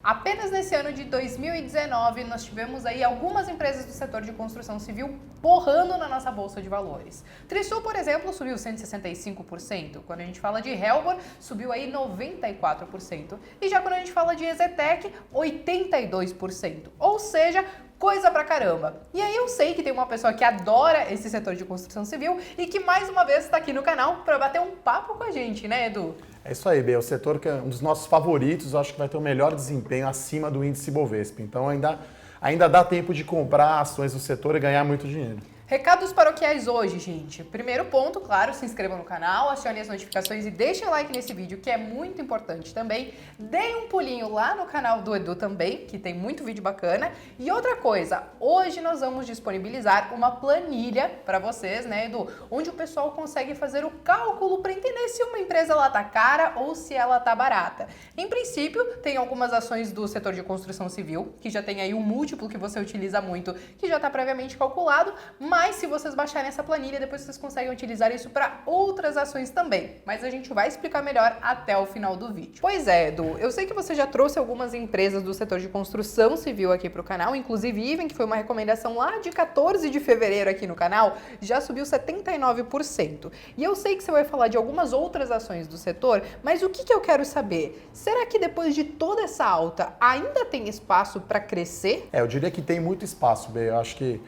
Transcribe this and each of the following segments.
Apenas nesse ano de 2019, nós tivemos aí algumas empresas do setor de construção civil porrando na nossa bolsa de valores. Trisul, por exemplo, subiu 165%. Quando a gente fala de Helbor, subiu aí 94%. E já quando a gente fala de Ezetec, 82%. Ou seja, coisa pra caramba. E aí eu sei que tem uma pessoa que adora esse setor de construção civil e que mais uma vez está aqui no canal para bater um papo com a gente, né, Edu? É isso aí, Bê. O setor que é um dos nossos favoritos, eu acho que vai ter o melhor desempenho acima do índice Bovespa. Então ainda dá tempo de comprar ações do setor e ganhar muito dinheiro. Recados paroquiais hoje, gente. Primeiro ponto, claro, se inscrevam no canal, acionem as notificações e deixem o like nesse vídeo, que é muito importante também. Deem um pulinho lá no canal do Edu também, que tem muito vídeo bacana. E outra coisa, hoje nós vamos disponibilizar uma planilha para vocês, né, Edu? Onde o pessoal consegue fazer o cálculo para entender se uma empresa ela tá cara ou se ela tá barata. Em princípio, tem algumas ações do setor de construção civil, que já tem aí um múltiplo que você utiliza muito, que já está previamente calculado, mas se vocês baixarem essa planilha, depois vocês conseguem utilizar isso para outras ações também. Mas a gente vai explicar melhor até o final do vídeo. Pois é, Edu, eu sei que você já trouxe algumas empresas do setor de construção civil aqui para o canal, inclusive Even, que foi uma recomendação lá de 14 de fevereiro aqui no canal, já subiu 79%. E eu sei que você vai falar de algumas outras ações do setor, mas o que eu quero saber? Será que depois de toda essa alta, ainda tem espaço para crescer? Eu diria que tem muito espaço, Bê. Eu acho que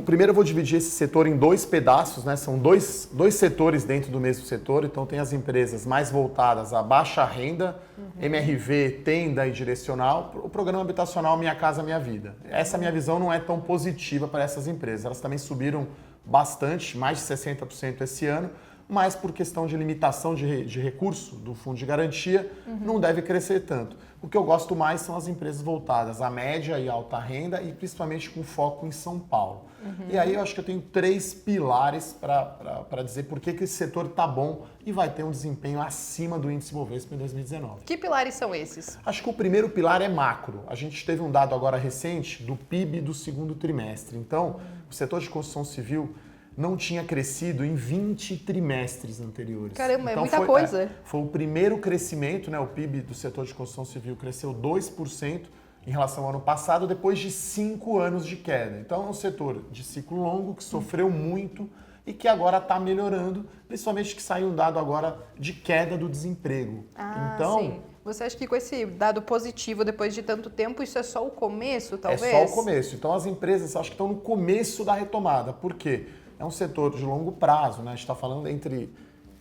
primeiro eu vou dividir esse setor em dois pedaços, né? São dois setores dentro do mesmo setor, então tem as empresas mais voltadas à baixa renda, MRV, tenda e direcional, o programa habitacional Minha Casa Minha Vida. Essa minha visão não é tão positiva para essas empresas, elas também subiram bastante, mais de 60% esse ano, mas por questão de limitação de recurso do fundo de garantia, não deve crescer tanto. O que eu gosto mais são as empresas voltadas à média e alta renda e principalmente com foco em São Paulo. E aí eu acho que eu tenho três pilares para dizer por que esse setor está bom e vai ter um desempenho acima do índice Bovespa em 2019. Que pilares são esses? Acho que o primeiro pilar é macro. A gente teve um dado agora recente do PIB do segundo trimestre. Então, o setor de construção civil não tinha crescido em 20 trimestres anteriores. Caramba, então, é muita coisa. Foi o primeiro crescimento, né? O PIB do setor de construção civil cresceu 2% em relação ao ano passado, depois de 5 anos de queda. Então é um setor de ciclo longo que sofreu muito e que agora está melhorando, principalmente que saiu um dado agora de queda do desemprego. Então, sim. Você acha que com esse dado positivo, depois de tanto tempo, isso é só o começo, talvez? É só o começo. Então as empresas, acho que estão no começo da retomada. Por quê? É um setor de longo prazo, né? A gente está falando entre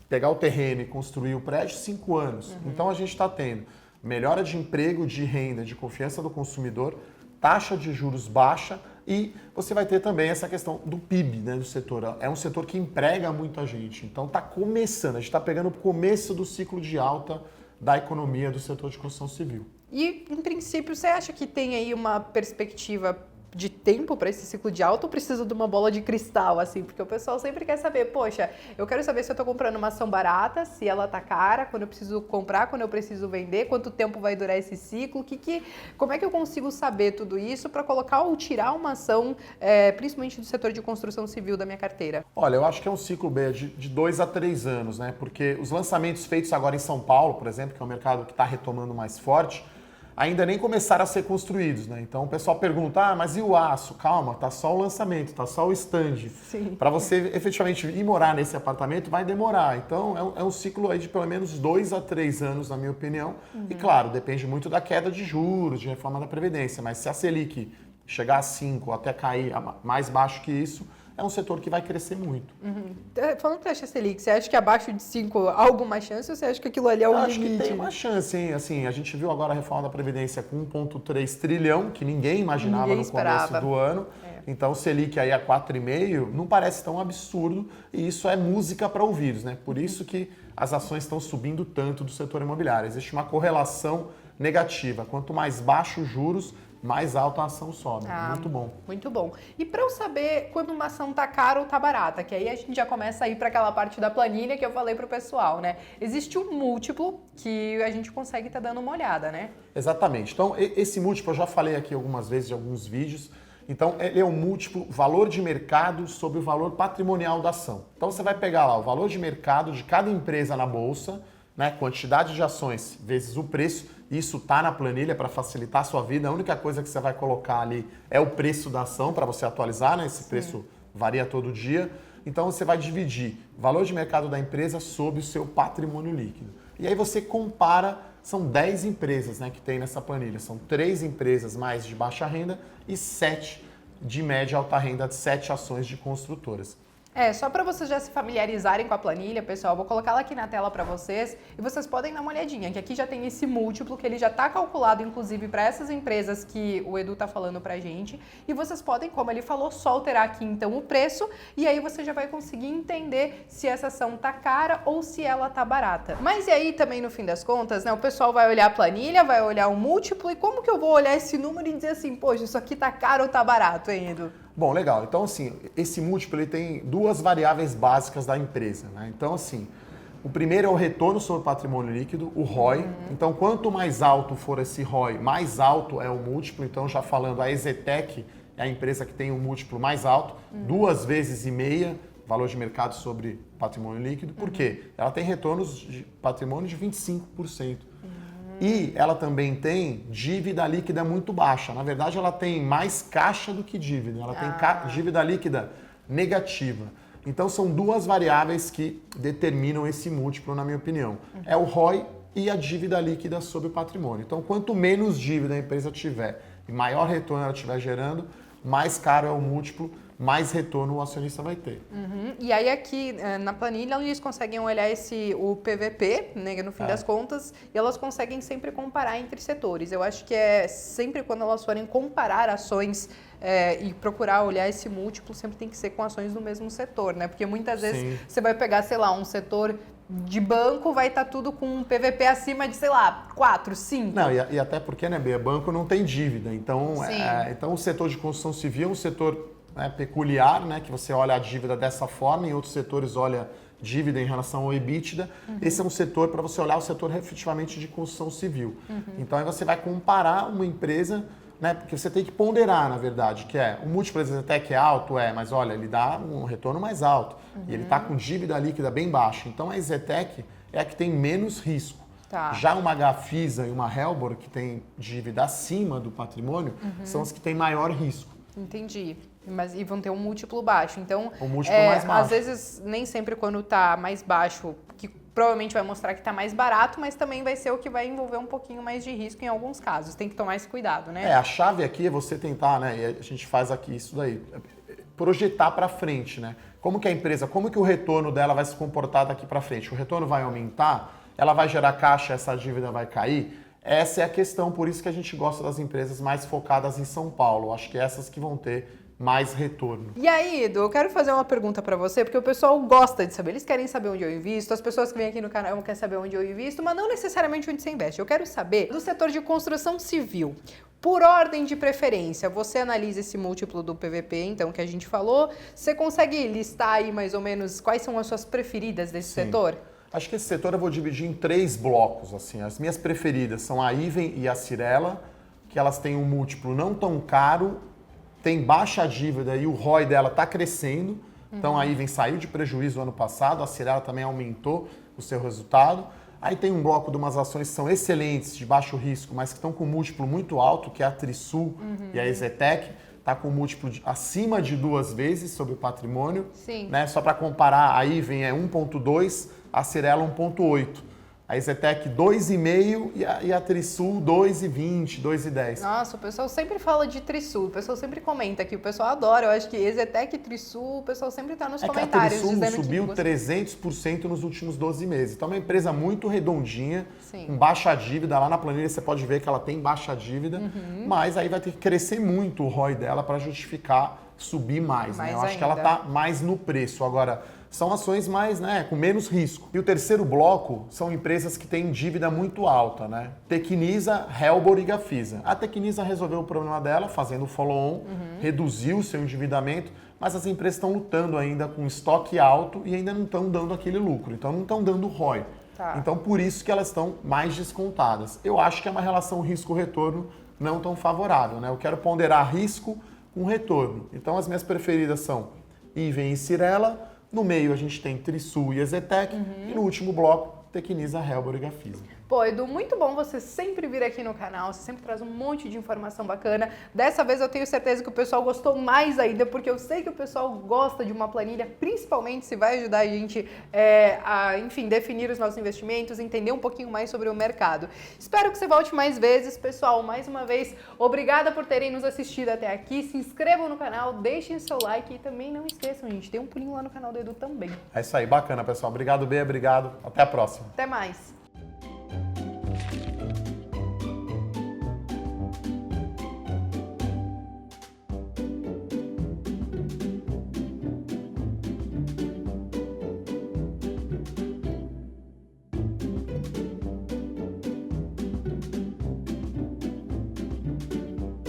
pegar o terreno e construir o prédio 5 anos. Então a gente está tendo melhora de emprego, de renda, de confiança do consumidor, taxa de juros baixa e você vai ter também essa questão do PIB, né, do setor. É um setor que emprega muita gente. Então está começando, a gente está pegando o começo do ciclo de alta da economia do setor de construção civil. E, em princípio, você acha que tem aí uma perspectiva de tempo para esse ciclo de alta ou precisa de uma bola de cristal, assim? Porque o pessoal sempre quer saber, poxa, eu quero saber se eu estou comprando uma ação barata, se ela tá cara, quando eu preciso comprar, quando eu preciso vender, quanto tempo vai durar esse ciclo, como é que eu consigo saber tudo isso para colocar ou tirar uma ação, principalmente do setor de construção civil da minha carteira? Olha, eu acho que é um ciclo, B, de 2 a 3 anos, né? Porque os lançamentos feitos agora em São Paulo, por exemplo, que é um mercado que está retomando mais forte, ainda nem começaram a ser construídos, né? Então o pessoal pergunta, mas e o aço? Calma, tá só o lançamento, tá só o stand. Para você efetivamente ir morar nesse apartamento vai demorar. Então é um ciclo aí de pelo menos 2 a 3 anos, na minha opinião. E claro, depende muito da queda de juros, de reforma da Previdência. Mas se a Selic chegar a 5 ou até cair mais baixo que isso, é um setor que vai crescer muito. Falando da taxa Selic, você acha que abaixo de 5 há alguma chance ou você acha que aquilo ali é o limite? Acho que tem uma chance, hein? Assim, a gente viu agora a reforma da Previdência com 1,3 trilhão, que ninguém imaginava no começo do ano. Então, o Selic aí a 4,5 não parece tão absurdo e isso é música para ouvidos, né? Por isso que as ações estão subindo tanto do setor imobiliário. Existe uma correlação negativa. Quanto mais baixo os juros, mais alta a ação sobe. Muito bom. Muito bom. E para eu saber quando uma ação tá cara ou tá barata, que aí a gente já começa a ir para aquela parte da planilha que eu falei pro pessoal, né? Existe um múltiplo que a gente consegue estar dando uma olhada, né? Exatamente. Então, esse múltiplo eu já falei aqui algumas vezes em alguns vídeos. Então, ele é um múltiplo valor de mercado sobre o valor patrimonial da ação. Então, você vai pegar lá o valor de mercado de cada empresa na bolsa né? Quantidade de ações vezes o preço, isso está na planilha para facilitar a sua vida. A única coisa que você vai colocar ali é o preço da ação para você atualizar, né? Esse preço varia todo dia. Então você vai dividir o valor de mercado da empresa sobre o seu patrimônio líquido. E aí você compara, são 10 empresas, né, que tem nessa planilha. São 3 empresas mais de baixa renda e 7 de média e alta renda, de 7 ações de construtoras. Só para vocês já se familiarizarem com a planilha, pessoal, vou colocá-la aqui na tela para vocês e vocês podem dar uma olhadinha, que aqui já tem esse múltiplo que ele já está calculado, inclusive, para essas empresas que o Edu está falando para a gente. E vocês podem, como ele falou, só alterar aqui então o preço e aí você já vai conseguir entender se essa ação tá cara ou se ela tá barata. Mas e aí também, no fim das contas, né, o pessoal vai olhar a planilha, vai olhar o múltiplo e como que eu vou olhar esse número e dizer assim, poxa, isso aqui tá caro ou tá barato, hein, Edu? Bom, legal. Então, assim, esse múltiplo ele tem 2 variáveis básicas da empresa, né? Então, assim, o primeiro é o retorno sobre o patrimônio líquido, o ROI. Então, quanto mais alto for esse ROI, mais alto é o múltiplo. Então, já falando, a Exetec é a empresa que tem um múltiplo mais alto, 2,5 vezes valor de mercado sobre patrimônio líquido. Por quê? Ela tem retornos de patrimônio de 25%. E ela também tem dívida líquida muito baixa. Na verdade, ela tem mais caixa do que dívida. Ela tem dívida líquida negativa. Então, são 2 variáveis que determinam esse múltiplo, na minha opinião. É o ROI e a dívida líquida sobre o patrimônio. Então, quanto menos dívida a empresa tiver e maior retorno ela estiver gerando, mais caro é o múltiplo, mais retorno o acionista vai ter. E aí aqui na planilha eles conseguem olhar o PVP, né, no fim das contas, e elas conseguem sempre comparar entre setores. Eu acho que é sempre quando elas forem comparar ações e procurar olhar esse múltiplo, sempre tem que ser com ações do mesmo setor, né? Porque muitas vezes você vai pegar, sei lá, um setor de banco, vai estar tudo com um PVP acima de, sei lá, 4, 5. Não, e até porque, né, Bia, banco não tem dívida. Então, então o setor de construção civil é um setor peculiar, né, que você olha a dívida dessa forma, em outros setores olha dívida em relação ao EBITDA. Esse é um setor para você olhar o setor efetivamente de construção civil. Então aí você vai comparar uma empresa, né, porque você tem que ponderar, na verdade, que o múltiplo até que é alto, mas olha, ele dá um retorno mais alto e ele está com dívida líquida bem baixa. Então a Exetec é a que tem menos risco. Já uma Gafisa e uma Helbor, que tem dívida acima do patrimônio, são as que têm maior risco. Entendi. E vão ter um múltiplo baixo. Então, um múltiplo mais baixo. Às vezes, nem sempre quando está mais baixo, que provavelmente vai mostrar que está mais barato, mas também vai ser o que vai envolver um pouquinho mais de risco em alguns casos. Tem que tomar esse cuidado, né? A chave aqui é você tentar, né? E a gente faz aqui isso daí, projetar para frente, né? Como que a empresa, como que o retorno dela vai se comportar daqui para frente? O retorno vai aumentar? Ela vai gerar caixa, essa dívida vai cair? Essa é a questão, por isso que a gente gosta das empresas mais focadas em São Paulo. Acho que essas que vão ter mais retorno. E aí, Edu, eu quero fazer uma pergunta para você, porque o pessoal gosta de saber, eles querem saber onde eu invisto, as pessoas que vêm aqui no canal querem saber onde eu invisto, mas não necessariamente onde você investe. Eu quero saber do setor de construção civil. Por ordem de preferência, você analisa esse múltiplo do PVP, então, que a gente falou. Você consegue listar aí mais ou menos quais são as suas preferidas desse setor? Acho que esse setor eu vou dividir em 3 blocos, assim. As minhas preferidas são a Iven e a Cyrela, que elas têm um múltiplo não tão caro, tem baixa dívida e o ROI dela está crescendo. Então a Iven saiu de prejuízo no ano passado, a Cyrela também aumentou o seu resultado. Aí tem um bloco de umas ações que são excelentes, de baixo risco, mas que estão com um múltiplo muito alto, que é a Trisul e a Exetec. Está com um múltiplo acima de 2 vezes sobre o patrimônio. Né? Só para comparar, a Iven é 1,2, a Cyrela 1,8. A Exetec 2,5 e a Trisul 2,20, 2,10. Nossa, o pessoal sempre fala de Trisul, o pessoal sempre comenta aqui, o pessoal adora. Eu acho que Exetec e Trisul, o pessoal sempre está nos comentários. Que a Trisul dizendo subiu que 300% nos últimos 12 meses. Então é uma empresa muito redondinha, com baixa dívida. Lá na planilha você pode ver que ela tem baixa dívida, mas aí vai ter que crescer muito o ROI dela para justificar subir mais. Né? Eu acho que ela está mais no preço. Agora, são ações mais, né, com menos risco. E o terceiro bloco são empresas que têm dívida muito alta, né? Tecnisa, Helbor e Gafisa. A Tecnisa resolveu o problema dela fazendo o follow-on, reduziu o seu endividamento, mas as empresas estão lutando ainda com estoque alto e ainda não estão dando aquele lucro, então não estão dando ROI. Então por isso que elas estão mais descontadas. Eu acho que é uma relação risco-retorno não tão favorável, né? Eu quero ponderar risco com retorno. Então as minhas preferidas são Iven e Cyrela. No meio a gente tem Trisul e Exetec. E no último bloco, Tecnisa, Helbor e Gafisa. Pô, Edu, muito bom você sempre vir aqui no canal, você sempre traz um monte de informação bacana. Dessa vez eu tenho certeza que o pessoal gostou mais ainda, porque eu sei que o pessoal gosta de uma planilha, principalmente se vai ajudar a gente a, enfim, definir os nossos investimentos, entender um pouquinho mais sobre o mercado. Espero que você volte mais vezes. Pessoal, mais uma vez, obrigada por terem nos assistido até aqui. Se inscrevam no canal, deixem seu like e também não esqueçam, gente, dê um pulinho lá no canal do Edu também. É isso aí, bacana, pessoal. Obrigado, Bê, obrigado. Até a próxima. Até mais!